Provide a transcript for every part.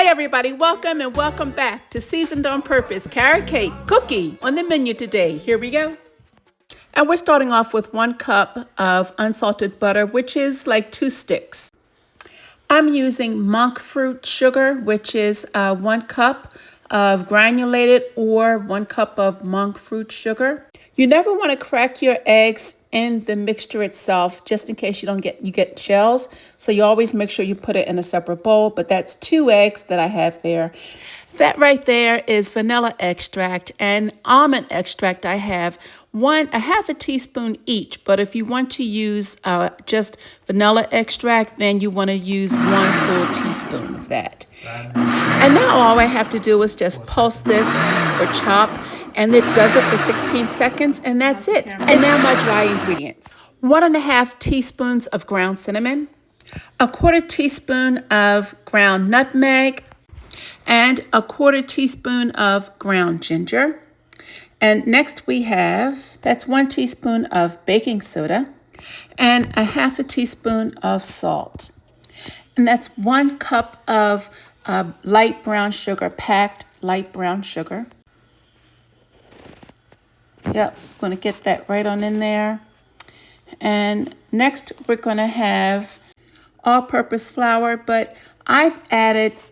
Hi everybody, welcome and welcome back to Seasoned on Purpose Carrot Cake Cookie on the menu today. Here we go. And we're starting off with 1 cup of unsalted butter, which is like 2 sticks. I'm using monk fruit sugar, which is 1 cup of granulated or 1 cup of monk fruit sugar. You never want to crack your eggs in the mixture itself, just in case you get shells. So you always make sure you put it in a separate bowl, but that's 2 eggs that I have there. That right there is vanilla extract and almond extract. I have a half a teaspoon each, but if you want to use just vanilla extract, then you want to use 1 full teaspoon of that. And now all I have to do is just pulse this or chop, and it does it for 16 seconds, and that's it. And now my dry ingredients. 1½ teaspoons of ground cinnamon, 1/4 teaspoon of ground nutmeg, and 1/4 teaspoon of ground ginger. And next we have, that's 1 teaspoon of baking soda and 1/2 teaspoon of salt. And that's 1 cup of light brown sugar, packed light brown sugar. Yep, going to get that right on in there. And next we're going to have all-purpose flour, but I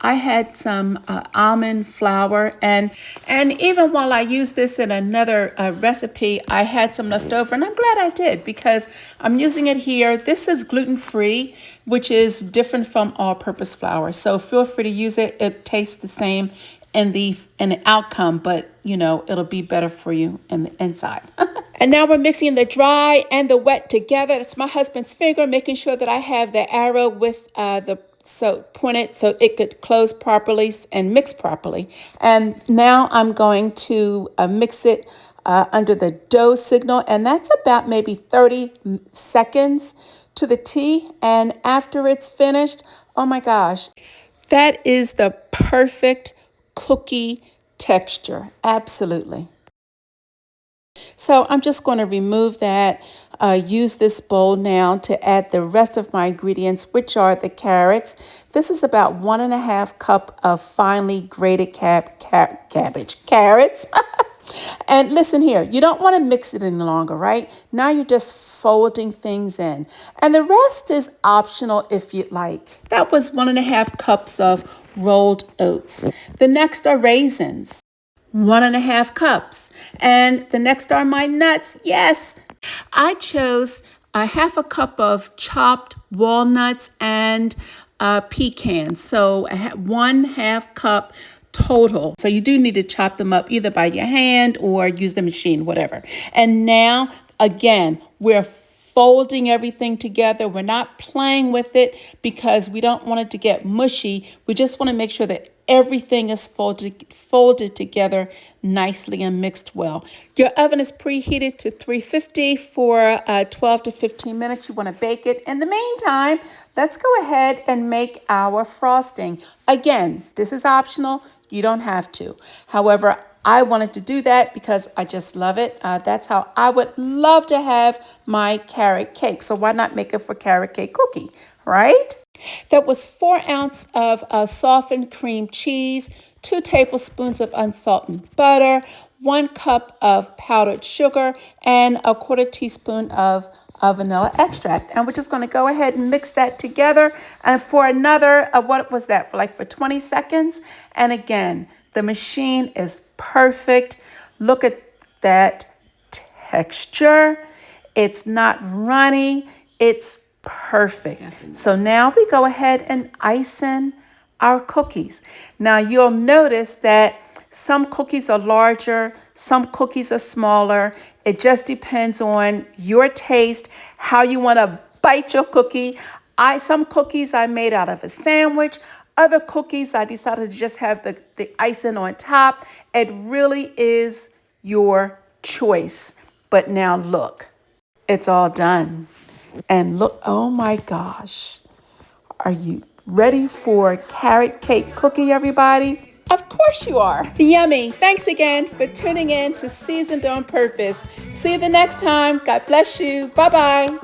had some almond flour, and even while I use this in another recipe, I had some left over, and I'm glad I did because I'm using it here. This is gluten-free, which is different from all-purpose flour, so feel free to use it. It tastes the same in the outcome, but you know, it'll be better for you in the inside. And now we're mixing the dry and the wet together. It's my husband's finger, making sure that I have the arrow with pointed so it could close properly and mix properly. And now I'm going to mix it under the dough signal, and that's about maybe 30 seconds to the T. And after it's finished, oh my gosh, that is the perfect cookie texture. Absolutely. So I'm just going to remove that, use this bowl now to add the rest of my ingredients, which are the carrots. This is about 1½ cup of finely grated carrots. And listen here, you don't want to mix it any longer, right? Now you're just folding things in. And the rest is optional if you'd like. That was 1½ cups of rolled oats. The next are raisins. 1½ cups. And the next are my nuts. Yes, I chose 1/2 cup of chopped walnuts and pecans. So I had 1/2 cup total. So you do need to chop them up either by your hand or use the machine, whatever. And now, again, we're folding everything together. We're not playing with it because we don't want it to get mushy. We just want to make sure that everything is folded together nicely and mixed well. Your oven is preheated to 350 for 12 to 15 minutes. You want to bake it. In the meantime, let's go ahead and make our frosting. Again, this is optional. You don't have to. However, I wanted to do that because I just love it. That's how I would love to have my carrot cake. So why not make it for carrot cake cookie, right? That was 4 ounces of softened cream cheese, 2 tablespoons of unsalted butter, 1 cup of powdered sugar, and 1/4 teaspoon of vanilla extract. And we're just going to go ahead and mix that together. And for another, what was that, for 20 seconds? And again, the machine is perfect. Look at that texture. It's not runny. It's perfect. Definitely. So now we go ahead and ice in our cookies. Now you'll notice that some cookies are larger, some cookies are smaller. It just depends on your taste, how you want to bite your cookie. Some cookies I made out of a sandwich. Other cookies I decided to just have the icing on top. It really is your choice. But now look, it's all done. And look, oh my gosh, are you ready for carrot cake cookie, everybody? Of course you are. Yummy. Thanks again for tuning in to Seasoned on Purpose. See you the next time. God bless you. Bye-bye.